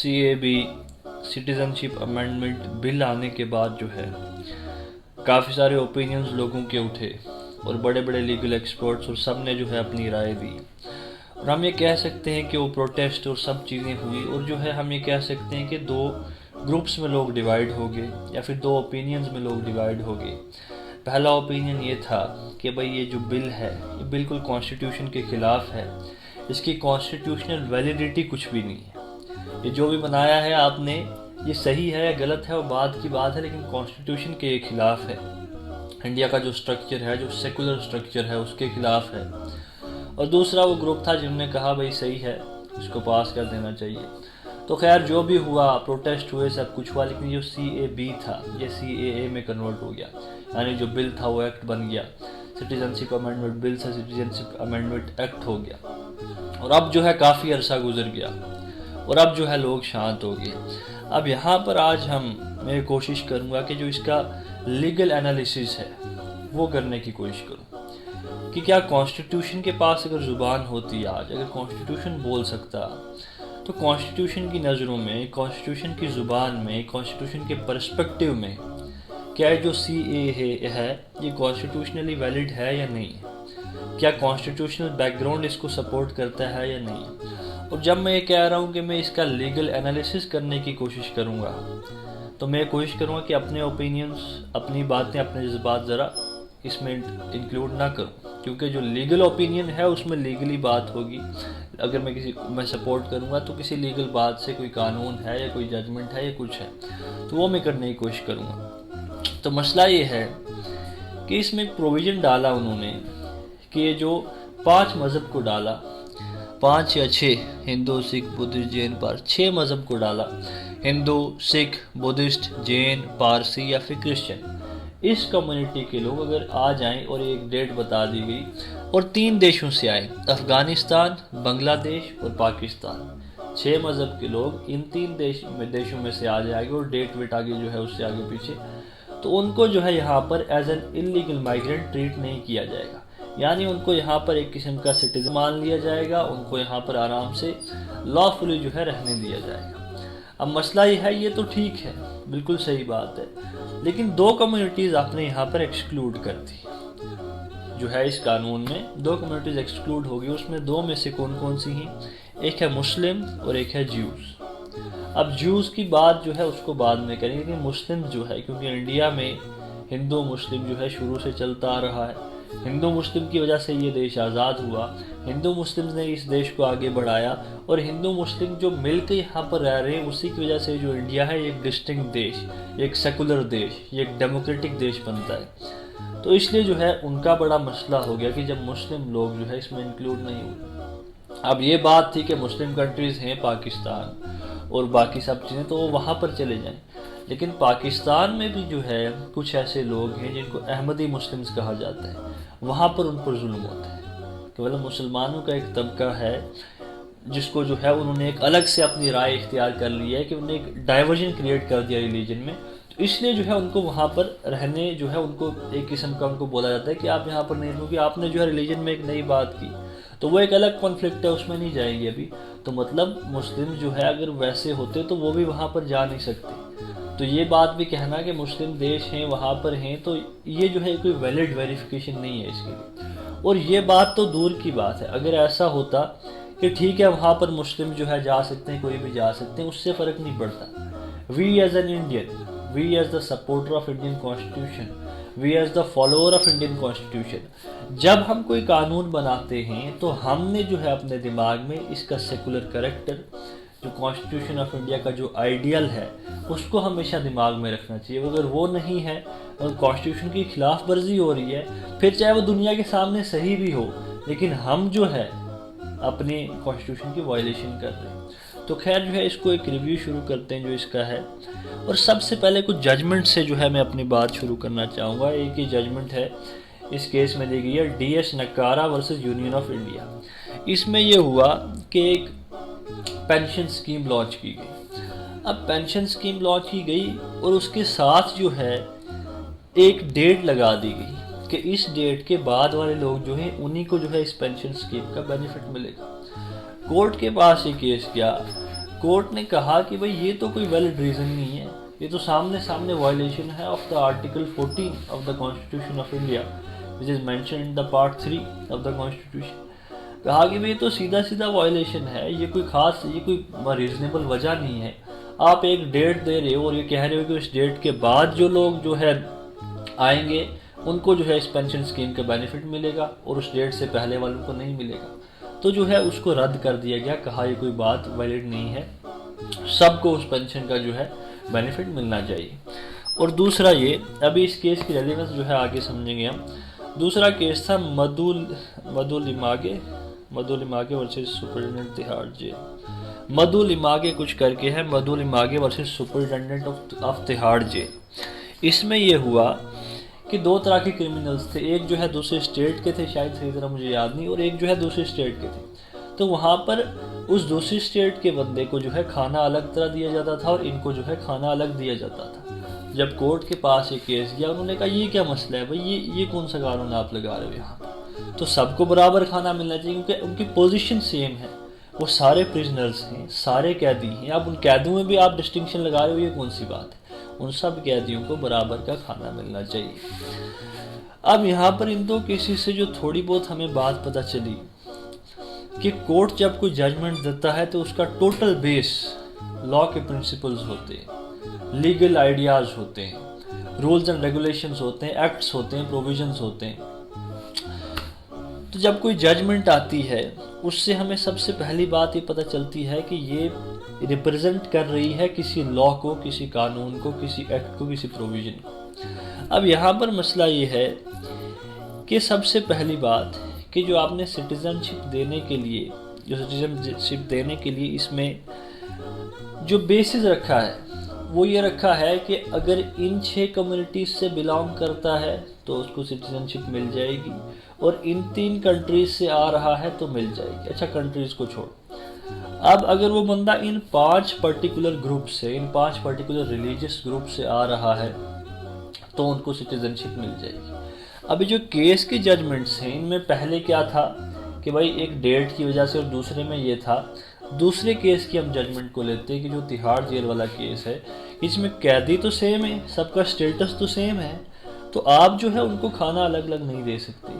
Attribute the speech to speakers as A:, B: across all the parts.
A: CAB citizenship amendment بل آنے کے بعد جو ہے کافی سارے اوپینینز لوگوں کے اٹھے اور بڑے بڑے لیگل ایکسپرٹس اور سب نے جو ہے اپنی رائے دی، اور ہم یہ کہہ سکتے ہیں کہ وہ پروٹیسٹ اور سب چیزیں ہوئی، اور جو ہے ہم یہ کہہ سکتے ہیں کہ دو گروپس میں لوگ ڈیوائیڈ ہو گئے یا پھر دو اوپینینز میں لوگ ڈیوائیڈ ہو گئے۔ پہلا اوپینین یہ تھا کہ بھئی یہ جو بل ہے یہ بالکل کانسٹیٹیوشن کے خلاف ہے، اس کی کانسٹیٹیوشنل ویلیڈیٹی کچھ بھی نہیں ہے، یہ جو بھی بنایا ہے آپ نے یہ صحیح ہے یا غلط ہے وہ بعد کی بات ہے، لیکن کانسٹیٹیوشن کے خلاف ہے، انڈیا کا جو سٹرکچر ہے، جو سیکولر سٹرکچر ہے اس کے خلاف ہے۔ اور دوسرا وہ گروپ تھا جنہوں نے کہا بھئی صحیح ہے، اس کو پاس کر دینا چاہیے۔ تو خیر جو بھی ہوا، پروٹیسٹ ہوئے، سب کچھ ہوا، لیکن جو CAB تھا یہ CAA میں کنورٹ ہو گیا، یعنی جو بل تھا وہ ایکٹ بن گیا، سٹیزنشپ امینڈمنٹ بل سے سٹیزنشپ امینڈمنٹ ایکٹ ہو گیا، اور اب جو ہے کافی عرصہ گزر گیا اور اب جو ہے لوگ شانت ہو گئے۔ اب یہاں پر آج میں کوشش کروں گا کہ جو اس کا لیگل انالیسس ہے وہ کرنے کی کوشش کروں کہ کیا کانسٹیٹیوشن کے پاس اگر زبان ہوتی آج، اگر کانسٹیٹیوشن بول سکتا، تو کانسٹیٹیوشن کی نظروں میں، کانسٹیٹیوشن کی زبان میں، کانسٹیٹیوشن کے پرسپیکٹیو میں کیا جو CAA ہے یہ کانسٹیٹیوشنلی ویلڈ ہے یا نہیں، کیا کانسٹیٹیوشنل بیک گراؤنڈ اس کو سپورٹ کرتا ہے یا نہیں۔ اور جب میں یہ کہہ رہا ہوں کہ میں اس کا لیگل انالیسس کرنے کی کوشش کروں گا تو میں کوشش کروں گا کہ اپنے اوپینینز، اپنی باتیں، اپنے جذبات ذرا اس میں انکلوڈ نہ کروں، کیونکہ جو لیگل اوپینین ہے اس میں لیگلی بات ہوگی۔ اگر میں سپورٹ کروں گا تو کسی لیگل بات سے کوئی قانون ہے یا کوئی ججمنٹ ہے یا کچھ ہے تو وہ میں کرنے کی کوشش کروں گا۔ تو مسئلہ یہ ہے کہ اس میں ایک پروویژن ڈالا انہوں نے کہ جو 5 مذہب کو ڈالا، 5 یا 6، ہندو، سکھ، بدھسٹ، جین، پارسی، 6 مذہب کو ڈالا، ہندو، سکھ، بدھسٹ، جین، پارسی یا پھر کرسچن۔ اس کمیونٹی کے لوگ اگر آ جائیں اور ایک ڈیٹ بتا دی گئی اور 3 دیشوں سے آئے، افغانستان، بنگلہ دیش اور پاکستان، 6 مذہب کے لوگ ان 3 دیشوں میں سے آ جائیں گے اور ڈیٹ ویٹ آگے جو ہے اس سے آگے پیچھے، تو ان کو جو ہے یہاں پر as an illegal migrant treat نہیں کیا جائے گا، یعنی ان کو یہاں پر ایک قسم کا سٹیزن مان لیا جائے گا، ان کو یہاں پر آرام سے لافلی جو ہے رہنے دیا جائے گا۔ اب مسئلہ یہ ہے، یہ تو ٹھیک ہے، بالکل صحیح بات ہے، لیکن 2 کمیونٹیز آپ نے یہاں پر ایکسکلوڈ کر دی، جو ہے اس قانون میں 2 کمیونٹیز ایکسکلوڈ ہوگی، اس میں 2 میں سے کون کون سی ہیں؟ ایک ہے مسلم اور ایک ہے جیوز۔ اب جیوز کی بات جو ہے اس کو بعد میں کریں گے، لیکن مسلم جو ہے، کیونکہ انڈیا میں ہندو مسلم جو ہے شروع سے چلتا آ رہا ہے، ہندو مسلم کی وجہ سے یہ دیش آزاد ہوا، ہندو مسلم نے اس دیش کو آگے بڑھایا، اور ہندو مسلم جو مل کے یہاں پر رہ رہے ہیں اسی کی وجہ سے جو انڈیا ہے یہ ایک ڈسٹنکٹ دیش، ایک سیکولر دیش، یہ ایک ڈیموکریٹک دیش بنتا ہے۔ تو اس لیے جو ہے ان کا بڑا مسئلہ ہو گیا کہ جب مسلم لوگ جو ہے اس میں انکلوڈ نہیں ہوئے۔ اب یہ بات تھی کہ مسلم کنٹریز ہیں پاکستان اور باقی سب چیزیں، تو وہ وہاں پر چلے جائیں، لیکن پاکستان میں بھی جو ہے کچھ ایسے لوگ ہیں جن کو احمدی مسلمز کہا جاتا ہے، وہاں پر ان پر ظلم ہوتا ہے، کہ مطلب مسلمانوں کا ایک طبقہ ہے جس کو جو ہے انہوں نے ایک الگ سے اپنی رائے اختیار کر لی ہے، کہ انہوں نے ایک ڈائیورژن کریٹ کر دیا ریلیجن میں، تو اس لیے جو ہے ان کو وہاں پر رہنے جو ہے ان کو ایک قسم کا ان کو بولا جاتا ہے کہ آپ یہاں پر نہیں، کیونکہ آپ نے جو ہے ریلیجن میں ایک نئی بات کی، تو وہ ایک الگ کانفلکٹ ہے، اس میں نہیں جائیں گے ابھی۔ تو مطلب مسلم جو ہے اگر ویسے ہوتے تو وہ بھی وہاں پر جا نہیں سکتے، تو یہ بات بھی کہنا کہ مسلم دیش ہیں وہاں پر ہیں، تو یہ جو ہے کوئی ویلڈ ویریفیکیشن نہیں ہے اس کے لیے۔ اور یہ بات تو دور کی بات ہے، اگر ایسا ہوتا کہ ٹھیک ہے وہاں پر مسلم جو ہے جا سکتے ہیں، کوئی بھی جا سکتے ہیں، اس سے فرق نہیں پڑتا۔ We as an Indian, we as the supporter of Indian constitution, we as the follower of Indian constitution, جب ہم کوئی قانون بناتے ہیں تو ہم نے جو ہے اپنے دماغ میں اس کا سیکولر کریکٹر، جو کانسٹیٹیوشن آف انڈیا کا جو آئیڈیل ہے اس کو ہمیشہ دماغ میں رکھنا چاہیے۔ اگر وہ نہیں ہے اور کانسٹیٹیوشن کی خلاف ورزی ہو رہی ہے، پھر چاہے وہ دنیا کے سامنے صحیح بھی ہو، لیکن ہم جو ہے اپنی کانسٹیٹیوشن کی وائلیشن کر رہے ہیں۔ تو خیر جو ہے اس کو ایک ریویو شروع کرتے ہیں جو اس کا ہے، اور سب سے پہلے کچھ ججمنٹ سے جو ہے میں اپنی بات شروع کرنا چاہوں گا۔ ایک یہ ججمنٹ ہے اس کیس میں دی گئی ہے DS Nakara versus Union of India. اس میں یہ ہوا کہ ایک پینشن اسکیم لانچ کی گئی۔ اب پینشن اسکیم لانچ کی گئی اور اس کے ساتھ جو ہے ایک ڈیٹ لگا دی گئی کہ اس ڈیٹ کے بعد والے لوگ جو ہیں انہی کو جو ہے اس پینشن اسکیم کا بینیفٹ ملے گا۔ کورٹ کے پاس یہ کیس گیا، کورٹ نے کہا کہ بھئی یہ تو کوئی ویلڈ ریزن نہیں ہے, یہ تو سامنے وائلیشن ہے of the article 14 of the constitution of India which is mentioned in the part 3 of the constitution. کہا کہ یہ تو سیدھا وائلیشن ہے, یہ کوئی ریزنیبل وجہ نہیں ہے. آپ ایک ڈیٹ دے رہے ہو اور یہ کہہ رہے ہو کہ اس ڈیٹ کے بعد جو لوگ جو ہے آئیں گے ان کو جو ہے اس پینشن اسکیم کا بینیفٹ ملے گا اور اس ڈیٹ سے پہلے والوں کو نہیں ملے گا. تو جو ہے اس کو رد کر دیا گیا, کہا یہ کوئی بات ویلڈ نہیں ہے, سب کو اس پینشن کا جو ہے بینیفٹ ملنا چاہیے. اور دوسرا یہ, ابھی اس کیس کی ریلیونس جو ہے آگے سمجھیں گے ہم. دوسرا کیس تھا Madhu Limaye versus superintendent Tihar jail. Madhu Limaye کچھ کر کے ہے, Madhu Limaye versus superintendent of Tihar jail. اس میں یہ ہوا کہ دو طرح کے کرمنلز تھے, ایک جو ہے دوسرے اسٹیٹ کے تھے, شاید صحیح طرح مجھے یاد نہیں, اور ایک جو ہے دوسرے اسٹیٹ کے تھے. تو وہاں پر اس دوسری اسٹیٹ کے بندے کو جو ہے کھانا الگ طرح دیا جاتا تھا اور ان کو جو ہے کھانا الگ دیا جاتا تھا. جب کورٹ کے پاس یہ کیس گیا, انہوں نے کہا یہ کیا مسئلہ ہے بھائی, یہ کون سا قانون آپ لگا رہے ہو یہاں پر, تو سب کو برابر کھانا ملنا چاہیے کیونکہ ان کی پوزیشن سیم ہے, وہ سارے پریزنرز ہیں, سارے قیدی ہیں. اب ان قیدیوں میں بھی آپ ڈسٹنکشن لگا رہے ہو, یہ کون سی بات ہے, ان سب قیدیوں کو برابر کا کھانا ملنا چاہیے. اب یہاں پر ان دو کیسز سے جو تھوڑی بہت ہمیں بات پتہ چلی کہ کورٹ جب کوئی ججمنٹ دیتا ہے تو اس کا ٹوٹل بیس لا کے پرنسپلز ہوتے ہیں, لیگل آئیڈیاز ہوتے ہیں, رولز اینڈ ریگولیشنز ہوتے ہیں, ایکٹس ہوتے ہیں, پروویژنز ہوتے ہیں. تو جب کوئی ججمنٹ آتی ہے اس سے ہمیں سب سے پہلی بات یہ پتہ چلتی ہے کہ یہ ریپرزنٹ کر رہی ہے کسی لا کو, کسی قانون کو, کسی ایکٹ کو, کسی پروویژن کو. اب یہاں پر مسئلہ یہ ہے کہ سب سے پہلی بات کہ جو آپ نے سٹیزن شپ دینے کے لیے اس میں جو بیسز رکھا ہے وہ یہ رکھا ہے کہ اگر ان 6 کمیونٹیز سے بلانگ کرتا ہے تو اس کو سٹیزن شپ مل جائے گی, اور ان 3 کنٹریز سے آ رہا ہے تو مل جائے گی. اچھا کنٹریز کو چھوڑ, اب اگر وہ بندہ ان 5 پرٹیکولر گروپ سے, ان 5 پرٹیکولر ریلیجیس گروپ سے آ رہا ہے تو ان کو سٹیزن شپ مل جائے گی. ابھی جو کیس کے ججمنٹس ہیں ان میں پہلے کیا تھا کہ بھائی ایک ڈیٹ کی وجہ سے, اور دوسرے میں یہ تھا, دوسرے کیس کی ہم ججمنٹ کو لیتے ہیں کہ جو تہاڑ جیل والا کیس ہے, اس میں قیدی تو سیم ہے, سب کا سٹیٹس تو سیم ہے, تو آپ جو ہے ان کو کھانا الگ الگ نہیں دے سکتے.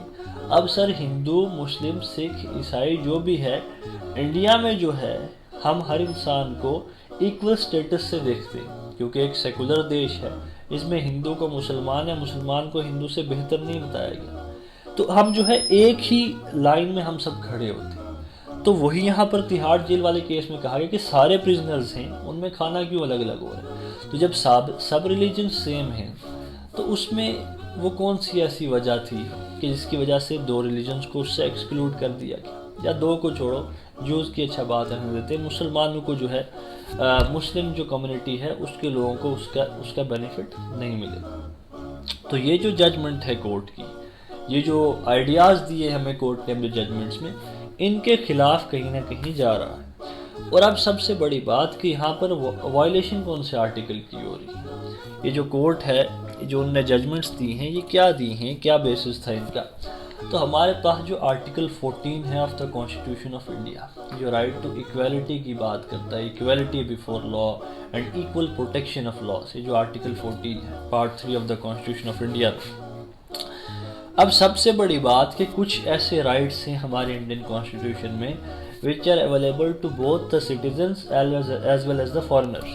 A: اب سر ہندو, مسلم, سکھ, عیسائی جو بھی ہے انڈیا میں جو ہے ہم ہر انسان کو ایکول سٹیٹس سے دیکھتے ہیں کیونکہ ایک سیکولر دیش ہے, اس میں ہندو کو مسلمان یا مسلمان کو ہندو سے بہتر نہیں بتایا گیا, تو ہم جو ہے ایک ہی لائن میں ہم سب کھڑے ہوتے ہیں. تو وہی یہاں پر تہاڑ جیل والے کیس میں کہا گیا کہ سارے پریزنرز ہیں, ان میں کھانا کیوں الگ الگ ہو رہا ہے. تو جب سب ریلیجن سیم ہیں تو اس میں وہ کون سی ایسی وجہ تھی کہ جس کی وجہ سے 2 ریلیجنز کو اس سے ایکسکلوڈ کر دیا گیا, یا 2 کو چھوڑو, جوز کی اچھا بات ہے ہم دیتے ہیں, مسلمانوں کو جو ہے مسلم جو کمیونٹی ہے اس کے لوگوں کو اس کا بینیفٹ نہیں ملے گا. تو یہ جو ججمنٹ ہے کورٹ کی, یہ جو آئیڈیاز دیے ہمیں کورٹ نے اپنے ججمنٹس میں, ان کے خلاف کہیں نہ کہیں جا رہا ہے. اور اب سب سے بڑی بات کہ یہاں پر وائلیشن کون سے آرٹیکل کی ہو رہی ہے. یہ جو کورٹ ہے جو ان نے ججمنٹس دی ہیں یہ کیا دی ہیں, کیا بیسس تھا ان کا. تو ہمارے پاس جو آرٹیکل 14 ہے of the constitution of India, جو رائٹ ٹو ایکویلٹی کی بات کرتا ہے, equality before law and equal protection of laws, یہ جو آرٹیکل 14 ہے part 3 of the constitution of India. اب سب سے بڑی بات کہ کچھ ایسے رائٹس ہیں ہمارے انڈین کانسٹیٹیوشن میں which are available to both the citizens as well as the foreigners.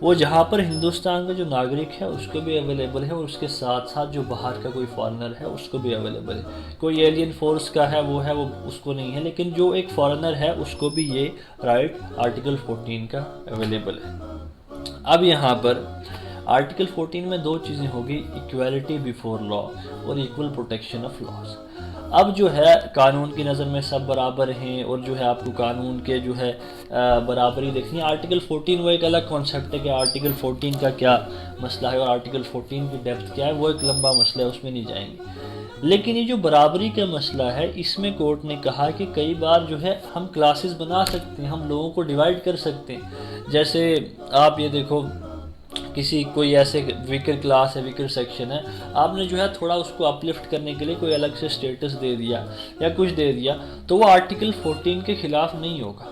A: وہ جہاں پر ہندوستان کا جو ناگرک ہے اس کو بھی اویلیبل ہے, اور اس کے ساتھ ساتھ جو باہر کا کوئی فارنر ہے اس کو بھی اویلیبل ہے. کوئی ایلین فورس کا ہے وہ اس کو نہیں ہے, لیکن جو ایک فارنر ہے اس کو بھی یہ رائٹ آرٹیکل 14 کا اویلیبل ہے. اب یہاں پر آرٹیکل 14 میں 2 چیزیں ہوگی, ایکویلٹی بیفور لا اور ایکول پروٹیکشن آف لاس. اب جو ہے قانون کی نظر میں سب برابر ہیں, اور جو ہے آپ کو قانون کے جو ہے برابری دیکھنی ہے. آرٹیکل 14 وہ ایک الگ کانسیپٹ ہے کہ آرٹیکل 14 کا کیا مسئلہ ہے اور آرٹیکل 14 کی ڈیپتھ کیا ہے, وہ ایک لمبا مسئلہ ہے, اس میں نہیں جائیں گے. لیکن یہ جو برابری کا مسئلہ ہے اس میں کورٹ نے کہا کہ کئی بار جو ہے ہم کلاسز بنا سکتے ہیں, ہم لوگوں کو ڈیوائڈ کر سکتے ہیں. جیسے آپ یہ دیکھو کوئی ایسے ویکر کلاس ہے, ویکر سیکشن ہے, آپ نے جو ہے تھوڑا اس کو اپلفٹ کرنے کے لیے کوئی الگ سے سٹیٹس دے دیا یا کچھ دے دیا, تو وہ آرٹیکل 14 کے خلاف نہیں ہوگا,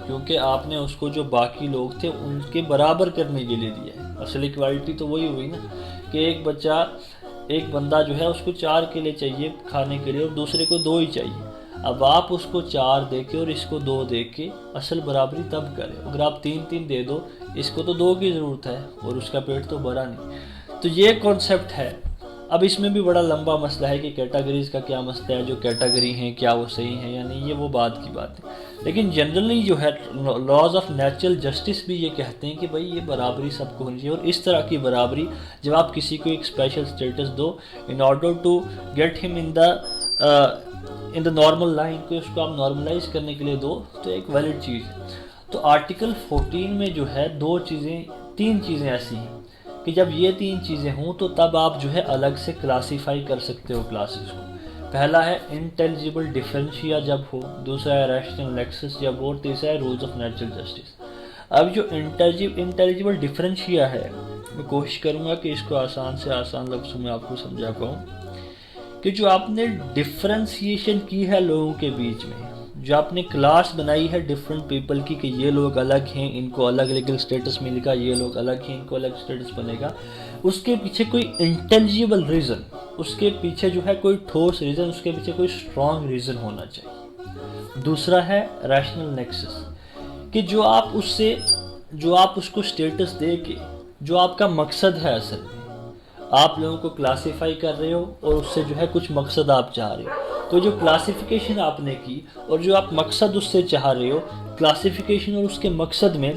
A: کیونکہ آپ نے اس کو جو باقی لوگ تھے ان کے برابر کرنے کے لیے دیا ہے. اصل ایکوالٹی تو وہی ہوئی نا کہ ایک بندہ جو ہے اس کو 4 کیلے چاہیے کھانے کے لیے اور دوسرے کو 2 ہی چاہیے. اب آپ اس کو 4 دے کے اور اس کو 2 دے کے اصل برابری تب کریں. اگر آپ 3 دے دو، اس کو تو 2 کی ضرورت ہے اور اس کا پیٹ تو بھرا نہیں. تو یہ کانسیپٹ ہے. اب اس میں بھی بڑا لمبا مسئلہ ہے کہ کیٹیگریز کا کیا مسئلہ ہے، جو کیٹیگری ہیں کیا وہ صحیح ہیں یا نہیں، یہ وہ بات کی بات ہے. لیکن جنرلی جو ہے لاز آف نیچرل جسٹس بھی یہ کہتے ہیں کہ بھائی یہ برابری سب کو ہونی چاہیے. اور اس طرح کی برابری جب آپ کسی کو ایک اسپیشل اسٹیٹس دو in order to get him in the normal line, کو اس کو آپ نارملائز کرنے کے لیے دو، تو ایک ویلڈ چیز ہے. تو آرٹیکل 14 میں جو ہے 3 چیزیں ایسی ہیں کہ جب یہ 3 چیزیں ہوں تو تب آپ جو ہے الگ سے کلاسیفائی کر سکتے ہو کلاسز کو. پہلا ہے انٹیلیجبل ڈفرینشیا جب ہو، دوسرا ہے ریشنل نیکسس جب ہو، اور تیسرا ہے رولز آف نیچرل جسٹس. اب جو انٹیلیجبل ڈفرینشیا ہے، میں کوشش کروں گا کہ اس کو آسان سے آسان لفظوں میں آپ کو سمجھا پاؤں کہ جو آپ نے ڈفرینسیشن کی ہے لوگوں کے بیچ میں، جو آپ نے کلاس بنائی ہے ڈفرینٹ پیپل کی کہ یہ لوگ الگ ہیں، ان کو الگ لیگل اسٹیٹس ملے گا، یہ لوگ الگ ہیں، ان کو الگ اسٹیٹس بنے گا، اس کے پیچھے کوئی انٹیلیجبل ریزن، اس کے پیچھے جو ہے کوئی ٹھوس ریزن، اس کے پیچھے کوئی اسٹرانگ ریزن ہونا چاہیے. دوسرا ہے ریشنل نیکسس کہ جو آپ اس کو اسٹیٹس دے کے جو آپ کا مقصد ہے، اصل میں آپ لوگوں کو کلاسیفائی کر رہے ہو اور اس سے جو ہے کچھ مقصد آپ چاہ رہے ہو. تو جو کلاسیفیکیشن آپ نے کی اور جو آپ مقصد اس سے چاہ رہے ہو، کلاسیفیکیشن اور اس کے مقصد میں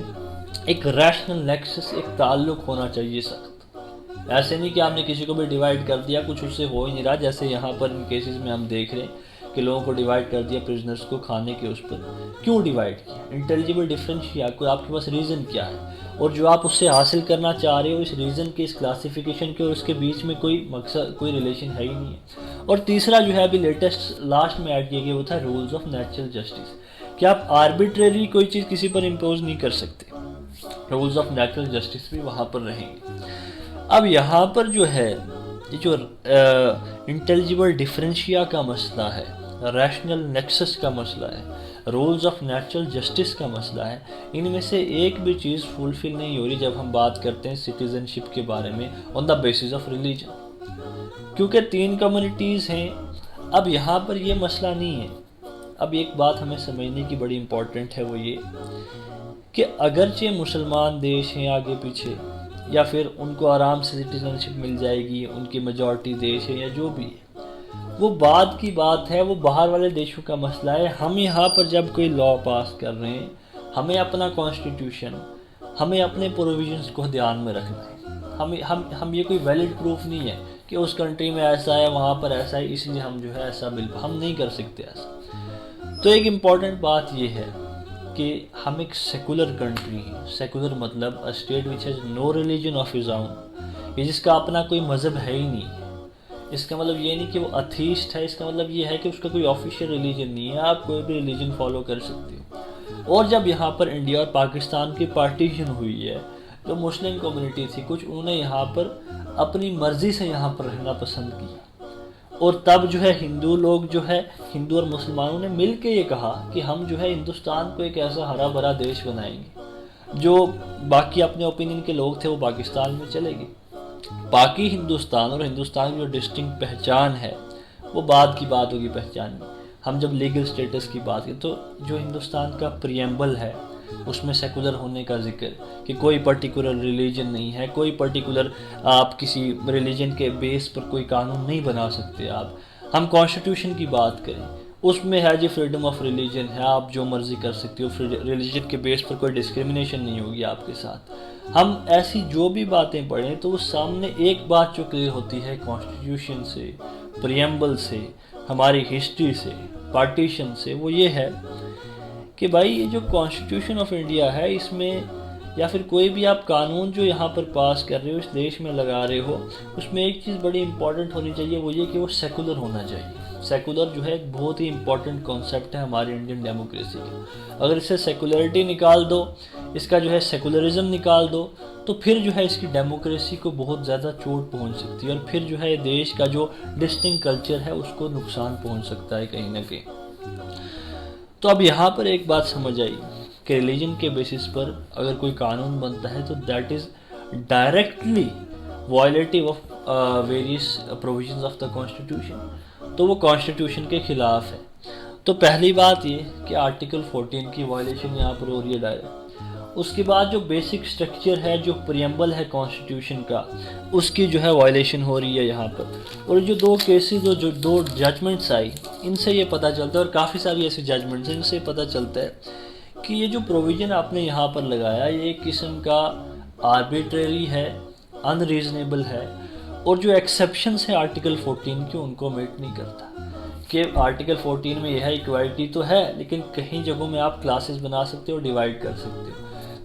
A: ایک ریشنل نیکسس، ایک تعلق ہونا چاہیے سخت. ایسے نہیں کہ آپ نے کسی کو بھی ڈیوائڈ کر دیا، کچھ اس سے ہو ہی نہیں رہا، جیسے یہاں پر ان کیسز میں ہم دیکھ رہے ہیں کہ لوگوں کو ڈیوائڈ کر دیا پرزنرز کو کھانے کے اس پر. کیوں ڈیوائڈ کیا؟ انٹیلیجبل ڈفرینشیا، کوئی آپ کے پاس ریزن کیا ہے، اور جو آپ اس سے حاصل کرنا چاہ رہے ہو اس ریزن کے، اس کلاسیفیکیشن کے اور اس کے بیچ میں کوئی مقصد، کوئی ریلیشن ہے ہی نہیں ہے. اور تیسرا جو ہے ابھی لاسٹ میں ایڈ کیا گیا وہ تھا رولز آف نیچرل جسٹس کہ آپ آربیٹریری کوئی چیز کسی پر امپوز نہیں کر سکتے. رولز آف نیچرل جسٹس بھی وہاں پر رہیں گے. اب یہاں پر جو ہے یہ جو انٹیلیجبل ڈفرینشیا کا مسئلہ ہے، ریشنل نیکسس کا مسئلہ ہے، رولز آف نیچرل جسٹس کا مسئلہ ہے، ان میں سے ایک بھی چیز فلفل نہیں ہو رہی جب ہم بات کرتے ہیں سٹیزن شپ کے بارے میں آن دا بیسس آف ریلیجن. کیونکہ 3 کمیونٹیز ہیں. اب یہاں پر یہ مسئلہ نہیں ہے. اب ایک بات ہمیں سمجھنے کی بڑی امپورٹنٹ ہے، وہ یہ کہ اگرچہ مسلمان دیش ہیں آگے پیچھے، یا پھر ان کو آرام سے سٹیزن شپ مل جائے گی، ان کی میجورٹی دیش ہے یا جو بھی ہے، وہ بعد کی بات ہے، وہ باہر والے دیشوں کا مسئلہ ہے. ہم یہاں پر جب کوئی لا پاس کر رہے ہیں، ہمیں اپنا کانسٹیٹیوشن، ہمیں اپنے پروویژنز کو دھیان میں رکھنا ہے. ہم یہ کوئی ویلڈ پروف نہیں ہے کہ اس کنٹری میں ایسا ہے، وہاں پر ایسا ہے، اس لیے ہم جو ہے ایسا ہم نہیں کر سکتے ایسا. تو ایک امپورٹنٹ بات یہ ہے کہ ہم ایک سیکولر کنٹری ہیں. سیکولر مطلب state which has no religion of his own, کہ جس کا اپنا کوئی مذہب ہے ہی نہیں. اس کا مطلب یہ نہیں کہ وہ اتھیسٹ ہے، اس کا مطلب یہ ہے کہ اس کا کوئی آفیشیل ریلیجن نہیں ہے، آپ کوئی بھی ریلیجن فالو کر سکتے ہو. اور جب یہاں پر انڈیا اور پاکستان کی پارٹیشن ہوئی ہے، جو مسلم کمیونٹی تھی کچھ، انہوں نے یہاں پر اپنی مرضی سے یہاں پر رہنا پسند کیا. اور تب جو ہے ہندو لوگ جو ہے، ہندو اور مسلمانوں نے مل کے یہ کہا کہ ہم جو ہے ہندوستان کو ایک ایسا ہرا بھرا دیش بنائیں گے، جو باقی اپنے اوپینین کے لوگ تھے وہ پاکستان میں چلے گئے. باقی ہندوستان اور ہندوستان کی جو ڈسٹنکٹ پہچان ہے وہ بعد کی بات ہوگی پہچان میں. ہم جب لیگل سٹیٹس کی بات کریں تو جو ہندوستان کا پریمبل ہے اس میں سیکولر ہونے کا ذکر کہ کوئی پرٹیکولر ریلیجن نہیں ہے، کوئی پرٹیکولر آپ کسی ریلیجن کے بیس پر کوئی قانون نہیں بنا سکتے آپ. ہم کانسٹیٹیوشن کی بات کریں اس میں ہے جی فریڈم آف ریلیجن ہے، آپ جو مرضی کر سکتے ہو، ریلیجن کے بیس پر کوئی ڈسکرمنیشن نہیں ہوگی آپ کے ساتھ. ہم ایسی جو بھی باتیں پڑھیں تو اس سامنے ایک بات جو کلیئر ہوتی ہے کانسٹیٹیوشن سے، پریمبل سے، ہماری ہسٹری سے، پارٹیشن سے، وہ یہ ہے کہ بھائی یہ جو کانسٹیٹیوشن آف انڈیا ہے، اس میں یا پھر کوئی بھی آپ قانون جو یہاں پر پاس کر رہے ہو، اس دیش میں لگا رہے ہو، اس میں ایک چیز بڑی امپورٹنٹ ہونی چاہیے، وہ یہ کہ وہ سیکولر ہونا چاہیے. سیکولر جو ہے ایک بہت ہی امپورٹنٹ کانسیپٹ ہے ہماری انڈین ڈیموکریسی کا. اگر اس سے سیکولرٹی نکال دو، اس کا جو ہے سیکولرزم نکال دو، تو پھر جو ہے اس کی ڈیموکریسی کو بہت زیادہ چوٹ پہنچ سکتی ہے، اور پھر جو ہے دیش کا جو ڈسٹنکٹ کلچر ہے اس کو نقصان پہنچ سکتا ہے کہیں نہ کہیں. تو اب یہاں پر ایک بات سمجھ آئی کہ ریلیجن کے بیسس پر اگر کوئی قانون بنتا ہے تو that is directly violative of various provisions of the constitution, تو وہ کانسٹیٹیوشن کے خلاف ہے۔ تو پہلی بات یہ کہ آرٹیکل 14 کی وائلیشن یہاں پر ہو رہی ہے ڈائریکٹ۔ اس کے بعد جو بیسک سٹرکچر ہے، جو پریمبل ہے کانسٹیٹیوشن کا، اس کی جو ہے وائلیشن ہو رہی ہے یہاں پر۔ اور جو دو کیسز اور جو دو ججمنٹس آئی، ان سے یہ پتہ چلتا ہے، اور کافی ساری ایسی ججمنٹس ہیں، ان سے پتہ چلتا ہے کہ یہ جو پروویژن آپ نے یہاں پر لگایا، یہ ایک قسم کا آربیٹریری ہے، ان ریزنیبل ہے، اور جو ایکسیپشنس ہیں آرٹیکل 14 کے، ان کو میٹ نہیں کرتا۔ کہ آرٹیکل 14 میں یہ ہے ایکوالٹی تو ہے، لیکن کہیں جگہوں میں آپ کلاسز بنا سکتے ہو، ڈیوائڈ کر سکتے ہو،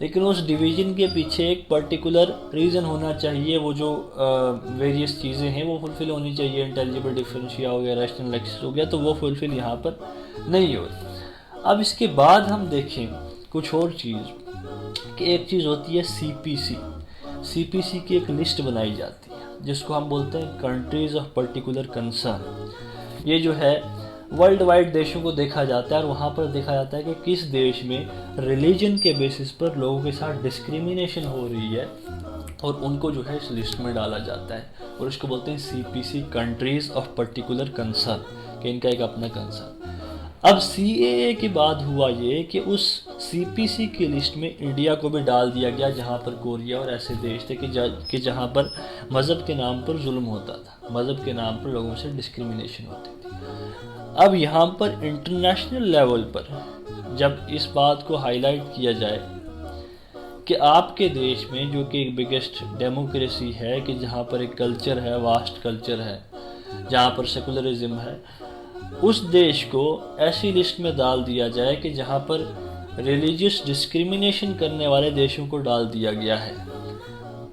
A: لیکن اس ڈویژن کے پیچھے ایک پرٹیکولر ریزن ہونا چاہیے۔ وہ جو ویریس چیزیں ہیں وہ فلفل ہونی چاہیے، انٹیلیجبل ڈفرینشیا ہو گیا، ریشنل ایکسس ہو گیا، تو وہ فلفل یہاں پر نہیں ہو رہی۔ اب اس کے بعد ہم دیکھیں کچھ اور چیز، کہ ایک چیز ہوتی ہے سی پی سی۔ سی پی سی کی ایک لسٹ بنائی جاتی ہے جس کو ہم بولتے ہیں کنٹریز آف پرٹیکولر کنسرن۔ یہ جو ہے ورلڈ وائڈ دیشوں کو دیکھا جاتا ہے، اور وہاں پر دیکھا جاتا ہے کہ کس دیش میں ریلیجن کے بیسس پر لوگوں کے ساتھ ڈسکریمنیشن ہو رہی ہے، اور ان کو جو ہے اس لسٹ میں ڈالا جاتا ہے، اور اس کو بولتے ہیں سی پی سی، کنٹریز آف پرٹیکولر کنسرن، کہ ان کا ایک اپنا کنسرن۔ اب سی اے اے کے بعد ہوا یہ کہ اس سی پی سی کی لسٹ میں انڈیا کو بھی ڈال دیا گیا، جہاں پر کوریا اور ایسے دیش تھے کہ جہاں پر مذہب کے نام پر ظلم ہوتا تھا، مذہب کے نام پر لوگوں سے ڈسکریمنیشن ہوتی تھی۔ اب یہاں پر انٹرنیشنل لیول پر جب اس بات کو ہائی لائٹ کیا جائے کہ آپ کے دیش میں جو کہ ایک بگیسٹ ڈیموکریسی ہے، کہ جہاں پر ایک کلچر ہے، واسٹ کلچر ہے، جہاں پر سیکولرزم ہے، اس دیش کو ایسی لسٹ میں ڈال دیا جائے کہ جہاں پر ریلیجیس ڈسکریمنیشن کرنے والے دیشوں کو ڈال دیا گیا ہے،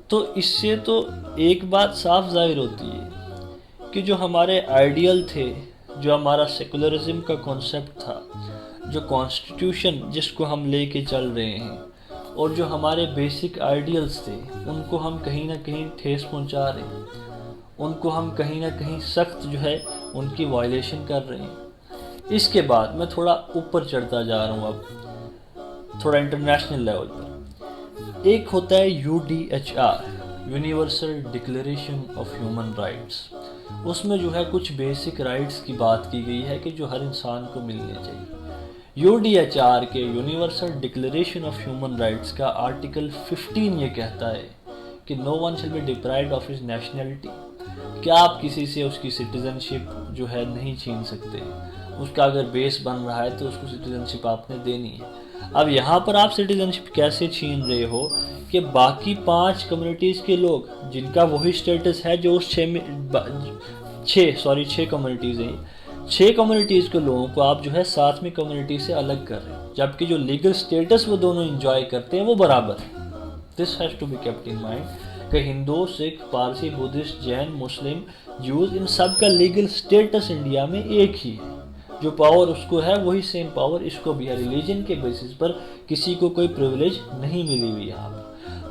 A: تو اس سے تو ایک بات صاف ظاہر ہوتی ہے کہ جو ہمارے آئیڈیل تھے، جو ہمارا سیکولرزم کا کانسیپٹ تھا، جو کانسٹیٹیوشن جس کو ہم لے کے چل رہے ہیں، اور جو ہمارے بیسک آئیڈیلز تھے، ان کو ہم کہیں نہ کہیں ٹھیس پہنچا رہے ہیں، ان کو ہم کہیں نہ کہیں سخت جو ہے ان کی وائلیشن کر رہے ہیں۔ اس کے بعد میں تھوڑا اوپر چڑھتا جا رہا ہوں، اب تھوڑا انٹرنیشنل لیول پر ایک ہوتا ہے UDHR، Universal Declaration of Human Rights. اس میں جو ہے کچھ بیسک رائٹس کی بات کی گئی ہے کہ جو ہر انسان کو ملنے چاہیے۔ UDHR کے universal Declaration of Human rights کا آرٹیکل 15 یہ کہتا ہے کہ no one shall be deprived of his nationality، کہ آپ کسی سے اس کی سٹیزن شپ جو ہے نہیں چھین سکتے، اس کا اگر بیس بن رہا ہے تو اس کو سٹیزن شپ آپ نے دینی ہے۔ اب یہاں پر آپ سٹیزن شپ کیسے چھین رہے ہو کہ باقی 5 کمیونٹیز کے لوگ جن کا وہی سٹیٹس ہے جو اس 6 کمیونٹیز ہیں، 6 کمیونٹیز کے لوگوں کو آپ جو ہے 7ویں کمیونٹی سے الگ کر رہے ہیں، جبکہ جو لیگل سٹیٹس وہ دونوں انجوائے کرتے ہیں وہ برابر ہے۔ This has to be kept in mind کہ ہندو، سکھ، پارسی، بدھسٹ، جین، مسلم، جوز، ان سب کا لیگل سٹیٹس انڈیا میں ایک ہی ہے۔ جو پاور اس کو ہے وہی سیم پاور اس کو بھی ہے۔ ریلیجن کے بیسس پر کسی کو کوئی پریولیج نہیں ملی ہوئی یہاں پر۔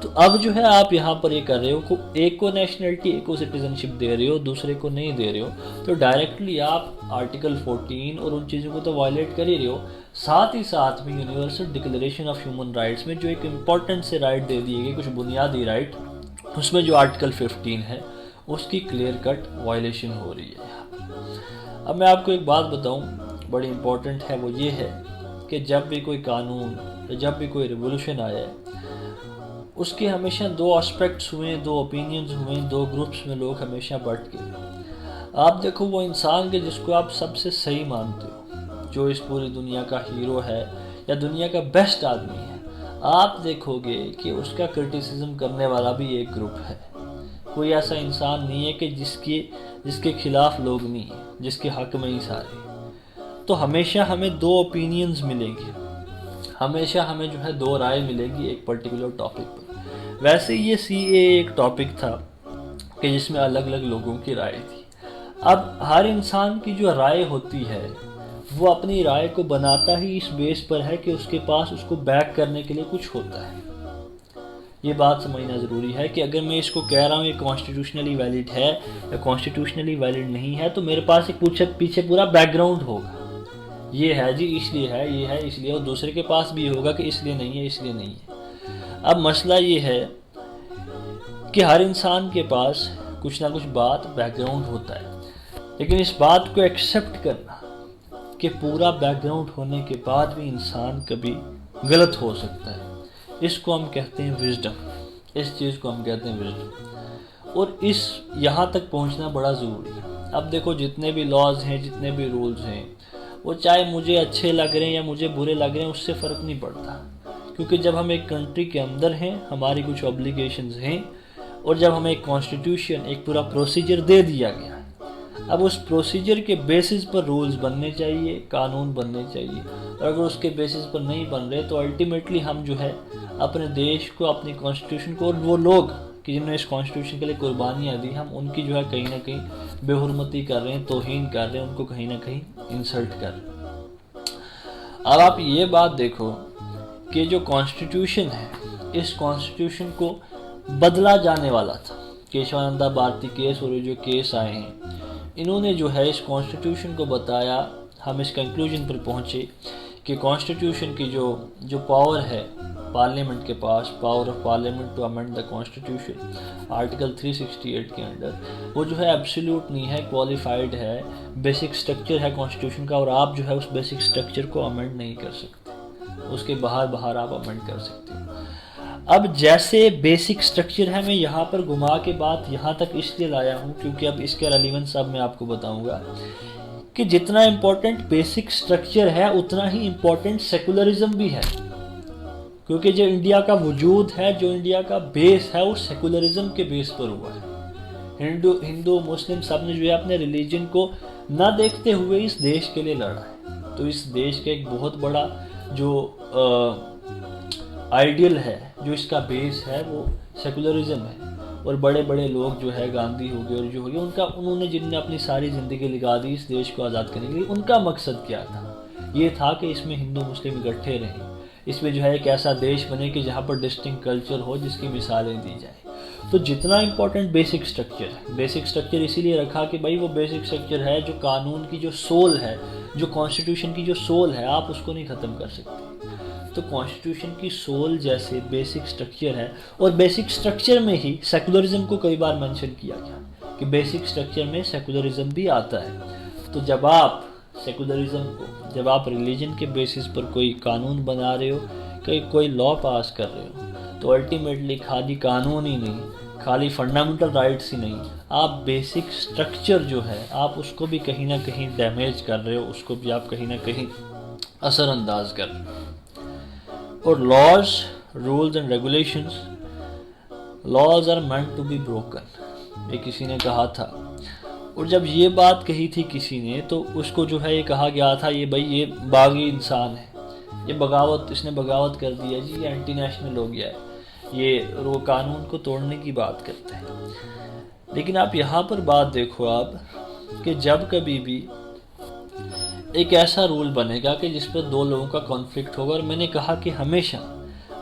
A: تو اب جو ہے آپ یہاں پر یہ کر رہے ہو، ایک کو نیشنلٹی، ایک کو سٹیزن شپ دے رہے ہو، دوسرے کو نہیں دے رہے ہو، تو ڈائریکٹلی آپ آرٹیکل 14 اور ان چیزوں کو تو وائلیٹ کر ہی رہے ہو، ساتھ ہی ساتھ میں universal Declaration of Human rights میں جو ایک امپورٹنٹ سے رائٹ دے دیے گئے، کچھ بنیادی رائٹ، اس میں جو آرٹیکل 15 ہے اس کی کلیئر کٹ وائلیشن ہو رہی ہے یہاں پر۔ اب میں آپ کو ایک بات بتاؤں بڑی امپورٹنٹ ہے، وہ یہ ہے کہ جب بھی کوئی قانون یا جب بھی کوئی ریولوشن آیا ہے، اس کے ہمیشہ 2 اسپیکٹس ہوئے، 2 اوپینینز ہوئے، 2 گروپس میں لوگ ہمیشہ بٹ گئے۔ آپ دیکھو وہ انسان کے جس کو آپ سب سے صحیح مانتے ہو، جو اس پوری دنیا کا ہیرو ہے یا دنیا کا بیسٹ آدمی ہے، آپ دیکھو گے کہ اس کا کرٹیسزم کرنے والا بھی ایک گروپ ہے۔ کوئی ایسا انسان نہیں ہے کہ جس کے خلاف لوگ نہیں ہیں، جس کے حق میں ہی سارے۔ تو ہمیشہ ہمیں 2 اوپینینز ملیں گے، ہمیشہ ہمیں جو ہے 2 رائے ملے گی ایک پرٹیکولر ٹاپک پر۔ ویسے یہ سی اے ایک ٹاپک تھا کہ جس میں الگ الگ لوگوں کی رائے تھی۔ اب ہر انسان کی جو رائے ہوتی ہے وہ اپنی رائے کو بناتا ہی اس بیس پر ہے کہ اس کے پاس اس کو بیک کرنے کے لیے کچھ ہوتا ہے۔ یہ بات سمجھنا ضروری ہے کہ اگر میں اس کو کہہ رہا ہوں یہ کانسٹیٹیوشنلی ویلڈ ہے یا کانسٹیٹیوشنلی ویلڈ نہیں ہے، تو میرے پاس ایک پیچھے پورا بیک گراؤنڈ ہوگا یہ ہے جی اس لیے ہے، یہ ہے اس لیے، اور دوسرے کے پاس بھی ہوگا کہ اس لیے نہیں ہے، اس لیے نہیں ہے۔ اب مسئلہ یہ ہے کہ ہر انسان کے پاس کچھ نہ کچھ بات بیک گراؤنڈ ہوتا ہے، لیکن اس بات کو ایکسیپٹ کرنا کہ پورا بیک گراؤنڈ ہونے کے بعد بھی انسان کبھی غلط ہو سکتا ہے، اس کو ہم کہتے ہیں وزڈم، اس چیز کو ہم کہتے ہیں وزڈم، اور یہاں تک پہنچنا بڑا ضروری ہے۔ اب دیکھو جتنے بھی لاز ہیں، جتنے بھی رولز ہیں، وہ چاہے مجھے اچھے لگ رہے ہیں یا مجھے برے لگ رہے ہیں، اس سے فرق نہیں پڑتا، کیونکہ جب ہم ایک کنٹری کے اندر ہیں ہماری کچھ اوبلیگیشنز ہیں، اور جب ہمیں ایک کانسٹیٹیوشن، ایک پورا پروسیجر دے دیا گیا ہے، اب اس پروسیجر کے بیسس پر رولز بننے چاہیے، قانون بننے چاہیے، اور اگر اس کے بیسس پر نہیں بن رہے تو الٹیمیٹلی ہم جو ہے اپنے دیش کو، اپنی کانسٹیٹیوشن کو، اور وہ لوگ کہ جنہوں نے اس کانسٹیٹیوشن کے لیے قربانیاں دی، ہم ان کی جو ہے کہیں نہ کہیں بے حرمتی کر رہے ہیں، توہین کر رہے ہیں، ان کو کہیں نہ کہیں انسلٹ کر رہے ہیں۔ اب آپ یہ بات دیکھو کہ جو کانسٹیٹیوشن ہے، اس کانسٹیٹیوشن کو بدلا جانے والا تھا، کیشوانندا بھارتی کیس اور جو کیس آئے ہیں، انہوں نے جو ہے اس کانسٹیٹیوشن کو بتایا، ہم اس کنکلوژن پر پہنچے کہ کانسٹیٹیوشن کی جو پاور ہے پارلیمنٹ کے پاس، power of parliament to amend the constitution, article 368 کے انڈر، وہ جو ہے ایبسلیوٹ نہیں ہے، کوالیفائڈ ہے، بیسک سٹرکچر ہے کانسٹیٹیوشن کا، اور آپ جو ہے اس بیسک سٹرکچر کو امینڈ نہیں کر سکتے، اس کے باہر آپ امینڈ کر سکتے ہیں۔ اب جیسے بیسک سٹرکچر ہے، میں یہاں پر گھما کے بات یہاں تک اس لیے لایا ہوں کیونکہ اب اس کے ریلیونس اب میں آپ کو بتاؤں گا کہ جتنا امپورٹنٹ بیسک سٹرکچر ہے اتنا ہی امپورٹنٹ سیکولرزم بھی ہے، کیونکہ جو انڈیا کا وجود ہے، جو انڈیا کا بیس ہے، وہ سیکولرزم کے بیس پر ہوا ہے۔ ہندو مسلم سب نے جو ہے اپنے ریلیجن کو نہ دیکھتے ہوئے اس دیش کے لیے لڑا ہے، تو اس دیش کا ایک بہت بڑا جو آئیڈیل ہے، جو اس کا بیس ہے، وہ سیکولرزم ہے، اور بڑے بڑے لوگ جو ہے گاندھی ہو گئے اور جو ہو گئے، انہوں نے جن نے اپنی ساری زندگی لگا دی اس دیش کو آزاد کرنے کے لیے، ان کا مقصد کیا تھا؟ یہ تھا کہ اس میں ہندو مسلم اکٹھے رہیں، اس میں جو ہے ایک ایسا دیش بنے کہ جہاں پر ڈسٹنکٹ کلچر ہو، جس کی مثالیں دی جائیں۔ تو جتنا امپورٹنٹ بیسک سٹرکچر ہے، بیسک سٹرکچر اسی لیے رکھا کہ بھائی وہ بیسک سٹرکچر ہے جو قانون کی جو سول ہے، جو کانسٹیٹیوشن کی جو سول ہے، آپ اس کو نہیں ختم کر سکتے۔ تو کانسٹیٹیوشن کی سول جیسے بیسک سٹرکچر ہے، اور بیسک سٹرکچر میں ہی سیکولرزم کو کئی بار منشن کیا گیا کہ بیسک سٹرکچر میں سیکولرزم بھی آتا ہے۔ تو جب آپ سیکولرزم کو، جب آپ ریلیجن کے بیسس پر کوئی قانون بنا رہے ہو، کوئی لا پاس کر رہے ہو، تو الٹیمیٹلی خالی قانون ہی نہیں، خالی فنڈامنٹل رائٹس ہی نہیں، آپ بیسک سٹرکچر جو ہے آپ اس کو بھی کہیں نہ کہیں ڈیمیج کر رہے ہو، اس کو بھی آپ کہیں نہ کہیں اثر انداز کر رہے ہو۔ اور laws, rules and regulations, laws are meant to be broken، یہ کسی نے کہا تھا، اور جب یہ بات کہی تھی کسی نے تو اس کو جو ہے یہ کہا گیا تھا یہ بھائی یہ باغی انسان ہے، یہ بغاوت، اس نے بغاوت کر دی ہے جی، یہ اینٹی نیشنل ہو گیا ہے، یہ وہ قانون کو توڑنے کی بات کرتا ہے۔ لیکن آپ یہاں پر بات دیکھو آپ کہ جب کبھی بھی ایک ایسا رول بنے گا کہ جس پر دو لوگوں کا کانفلکٹ ہوگا، اور میں نے کہا کہ ہمیشہ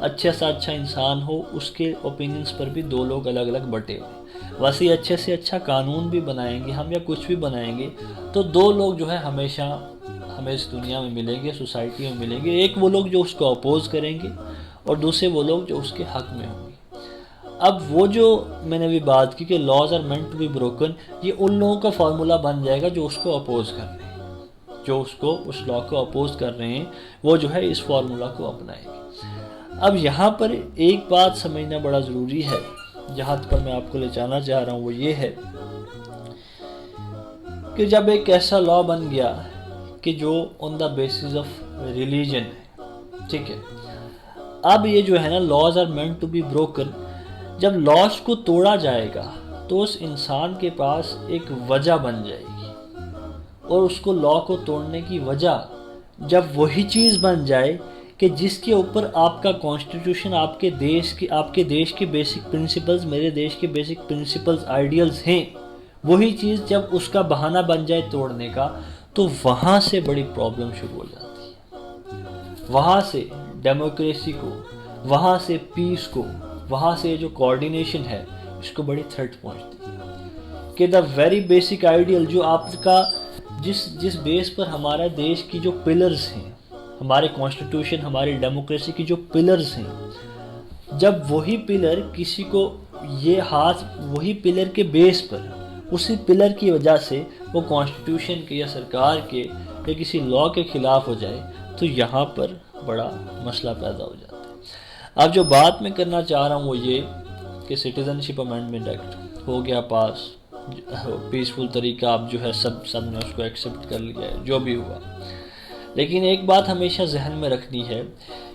A: اچھا سا اچھا انسان ہو، اس کے اوپینینز پر بھی دو لوگ الگ الگ بٹے ہوئے، ویسے اچھے سے اچھا قانون بھی بنائیں گے ہم یا کچھ بھی بنائیں گے تو دو لوگ جو ہے ہمیشہ ہمیں اس دنیا میں ملیں گے، سوسائٹی میں ملیں گے، ایک وہ لوگ جو اس کو اپوز کریں گے اور دوسرے وہ لوگ جو اس کے حق میں ہوں گے۔ اب وہ جو میں نے بھی بات کی کہ laws are meant to be broken, یہ ان لوگوں کا فارمولا بن جائے گا جو اس کو اپوز کر رہے ہیں، جو اس لا کو اپوز کر رہے ہیں، وہ جو ہے اس فارمولا کو اپنائیں گے۔ اب یہاں پر ایک بات سمجھنا بڑا ضروری ہے، جہاں پر میں آپ کو لے جانا چاہ رہا ہوں وہ یہ ہے کہ جب ایک ایسا لا بن گیا کہ جو on the basis of religion ہے، ٹھیک ہے، اب یہ جو ہے نا laws are meant to be broken, جب لاز کو توڑا جائے گا تو اس انسان کے پاس ایک وجہ بن جائے گی، اور اس کو لا کو توڑنے کی وجہ جب وہی چیز بن جائے کہ جس کے اوپر آپ کا کانسٹیٹیوشن، آپ کے دیش کے بیسک پرنسپلز، میرے دیش کے بیسک پرنسپلز، آئیڈیلز ہیں، وہی چیز جب اس کا بہانہ بن جائے توڑنے کا، تو وہاں سے بڑی پرابلم شروع ہو جاتی ہے، وہاں سے ڈیموکریسی کو، وہاں سے پیس کو، وہاں سے جو کوارڈینیشن ہے اس کو بڑی تھریٹ پہنچتی ہے کہ دا ویری بیسک آئیڈیل جو آپ کا جس بیس پر ہمارا دیش کی جو پلرز ہیں، ہمارے کانسٹیٹیوشن، ہماری ڈیموکریسی کی جو پلرز ہیں، جب وہی پلر کسی کو یہ ہاتھ وہی پلر کے بیس پر، اسی پلر کی وجہ سے وہ کانسٹیٹیوشن کے یا سرکار کے یا کسی لا کے خلاف ہو جائے تو یہاں پر بڑا مسئلہ پیدا ہو جاتا ہے۔ اب جو بات میں کرنا چاہ رہا ہوں وہ یہ کہ سٹیزن شپ امینڈمنٹ ایکٹ ہو گیا پاس، پیسفل طریقہ، اب جو ہے سب نے اس کو ایکسیپٹ کر لیا ہے، جو بھی ہوا، لیکن ایک بات ہمیشہ ذہن میں رکھنی ہے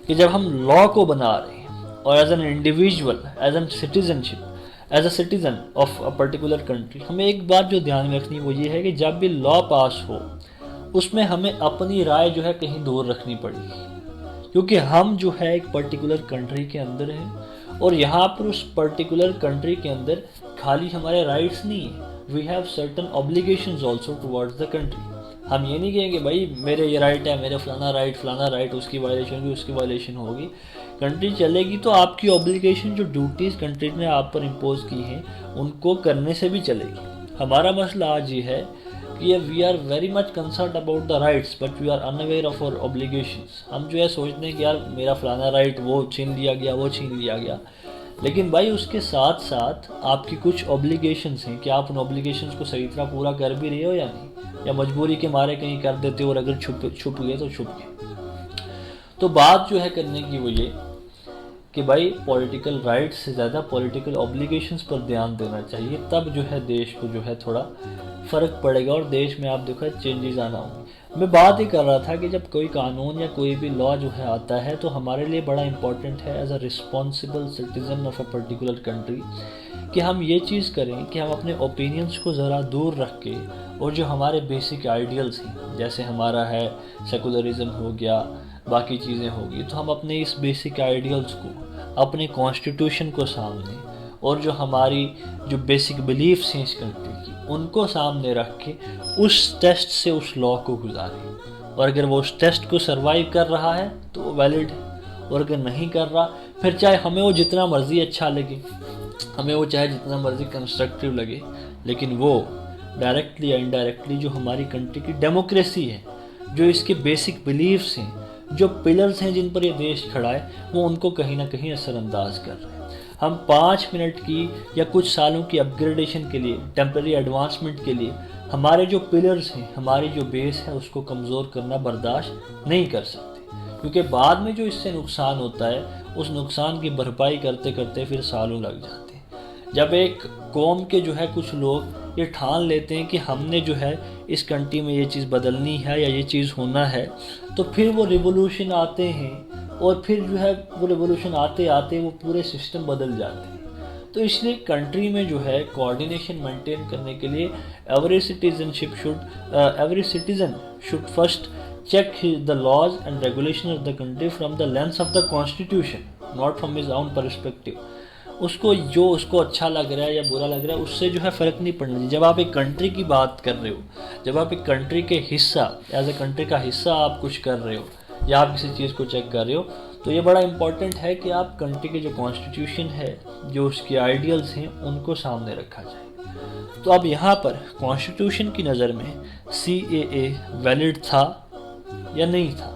A: کہ جب ہم لا کو بنا رہے ہیں اور as an individual, as an citizenship, as a citizen of a particular country, ہمیں ایک بات جو دھیان میں رکھنی وہ یہ ہے کہ جب بھی لا پاس ہو اس میں ہمیں اپنی رائے جو ہے کہیں دور رکھنی پڑے گی، کیونکہ ہم جو ہے ایک پرٹیکولر کنٹری کے اندر ہیں اور یہاں پر اس پرٹیکولر کنٹری کے اندر خالی ہمارے رائٹس نہیں ہیں، we have certain obligations also towards the country. ہم یہ نہیں کہیں کہ بھائی میرے یہ رائٹ ہے، میرے فلانا رائٹ اس کی وائلیشن ہوگی، اس کی وائلیشن ہوگی۔ کنٹری چلے گی تو آپ کی اوبلیگیشن، جو ڈیوٹیز کنٹری نے آپ پر امپوز کی ہیں، ان کو کرنے سے بھی چلے گی۔ ہمارا مسئلہ آج یہ ہے کہ we are very much concerned about the rights but we are unaware of our obligations. ہم جو ہے سوچتے ہیں کہ یار میرا فلانا رائٹ وہ چھین لیا گیا، لیکن بھائی اس کے ساتھ ساتھ آپ کی کچھ اوبلیگیشنز ہیں کہ آپ ان اوبلیگیشنز کو صحیح طرح پورا کر بھی رہے ہو یا نہیں، یا مجبوری کے مارے کہیں کر دیتے ہو اور اگر چھپ گئے تو چھپ گئے۔ تو بات جو ہے کرنے کی وہ یہ کہ بھائی پولیٹیکل رائٹس سے زیادہ پولیٹیکل اوبلیگیشنز پر دھیان دینا چاہیے، تب جو ہے دیش کو جو ہے تھوڑا فرق پڑے گا اور دیش میں آپ دیکھو چینجز آنا ہوں گے۔ میں بات ہی کر رہا تھا کہ جب کوئی قانون یا کوئی بھی لا جو ہے آتا ہے تو ہمارے لیے بڑا امپورٹنٹ ہے as a responsible citizen of a particular country کہ ہم یہ چیز کریں کہ ہم اپنے اوپینینز کو ذرا دور رکھ کے اور جو ہمارے بیسک آئیڈیلز ہیں، جیسے ہمارا ہے سیکولرزم ہو گیا، باقی چیزیں ہوگی، تو ہم اپنے اس بیسک آئیڈیلز کو، اپنے کانسٹیٹیوشن کو سامنے اور جو ہماری جو بیسک بلیفس ہیں اس کنٹری کی، ان کو سامنے رکھ کے اس ٹیسٹ سے اس لا کو گزاریں، اور اگر وہ اس ٹیسٹ کو سروائیو کر رہا ہے تو وہ ویلڈ ہے، اور اگر نہیں کر رہا پھر چاہے ہمیں وہ جتنا مرضی اچھا لگے، ہمیں وہ چاہے جتنا مرضی کنسٹرکٹیو لگے، لیکن وہ ڈائریکٹلی یا انڈائریکٹلی جو ہماری کنٹری کی ڈیموکریسی ہے، جو اس کے بیسک بلیفس ہیں، جو پلرز ہیں جن پر یہ دیش کھڑا ہے، وہ ان کو کہیں نہ کہیں اثر انداز کر رہے ہیں۔ ہم 5 منٹ کی یا کچھ سالوں کی اپ گریڈیشن کے لیے، ٹیمپرری ایڈوانسمنٹ کے لیے ہمارے جو پلرز ہیں، ہماری جو بیس ہے، اس کو کمزور کرنا برداشت نہیں کر سکتے، کیونکہ بعد میں جو اس سے نقصان ہوتا ہے اس نقصان کی بھرپائی کرتے کرتے پھر سالوں لگ جاتے ہیں۔ جب ایک قوم کے جو ہے کچھ لوگ یہ ٹھان لیتے ہیں کہ ہم نے جو ہے اس کنٹری میں یہ چیز بدلنی ہے یا یہ چیز ہونا ہے، تو پھر وہ ریولوشن آتے ہیں اور پھر جو ہے وہ ریولوشن آتے آتے وہ پورے سسٹم بدل جاتے ہیں۔ تو اس لیے کنٹری میں جو ہے کوآرڈینیشن مینٹین کرنے کے لیے every citizen should first check the laws and regulation of the country from the lens of the constitution, not from his own perspective۔ اس کو اچھا لگ رہا ہے یا برا لگ رہا ہے، اس سے جو ہے فرق نہیں پڑنا چاہیے۔ جب آپ ایک کنٹری کی بات کر رہے ہو، جب آپ ایک کنٹری کے حصہ، ایز اے کنٹری کا حصہ آپ کچھ کر رہے ہو یا آپ کسی چیز کو چیک کر رہے ہو، تو یہ بڑا امپورٹنٹ ہے کہ آپ کنٹری کے جو کانسٹیٹیوشن ہے، جو اس کی آئیڈیلز ہیں، ان کو سامنے رکھا جائے۔ تو اب یہاں پر کانسٹیٹیوشن کی نظر میں CAA ویلڈ تھا یا نہیں تھا؟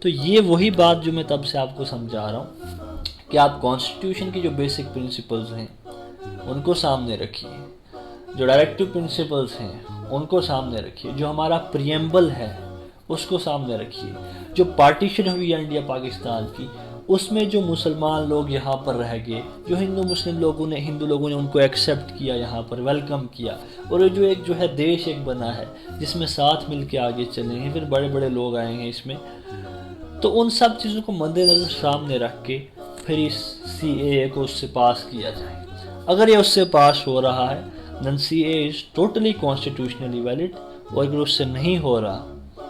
A: تو یہ وہی بات جو میں تب سے آپ کو سمجھا رہا ہوں کہ آپ کانسٹیٹیوشن کی جو بیسک پرنسپلز ہیں ان کو سامنے رکھیے، جو ڈائریکٹیو پرنسپلز ہیں ان کو سامنے رکھیے، جو ہمارا پریمبل ہے اس کو سامنے رکھیے، جو پارٹیشن ہوئی ہے انڈیا پاکستان کی، اس میں جو مسلمان لوگ یہاں پر رہ گئے، جو ہندو لوگوں نے ان کو ایکسیپٹ کیا، یہاں پر ویلکم کیا، اور یہ جو ہے دیش ایک بنا ہے جس میں ساتھ مل کے آگے چلے ہیں، پھر بڑے بڑے لوگ آئے ہیں اس میں، تو ان سب چیزوں کو مد نظر سامنے رکھ کے پھر اس CAA کو اس سے پاس کیا جائے۔ اگر یہ اس سے پاس ہو رہا ہے then CAA is totally constitutionally valid، اور اگر اس سے نہیں ہو رہا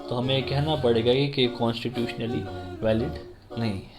A: تو ہمیں یہ کہنا پڑے گا کہ کانسٹیٹیوشنلی ویلڈ نہیں ہے۔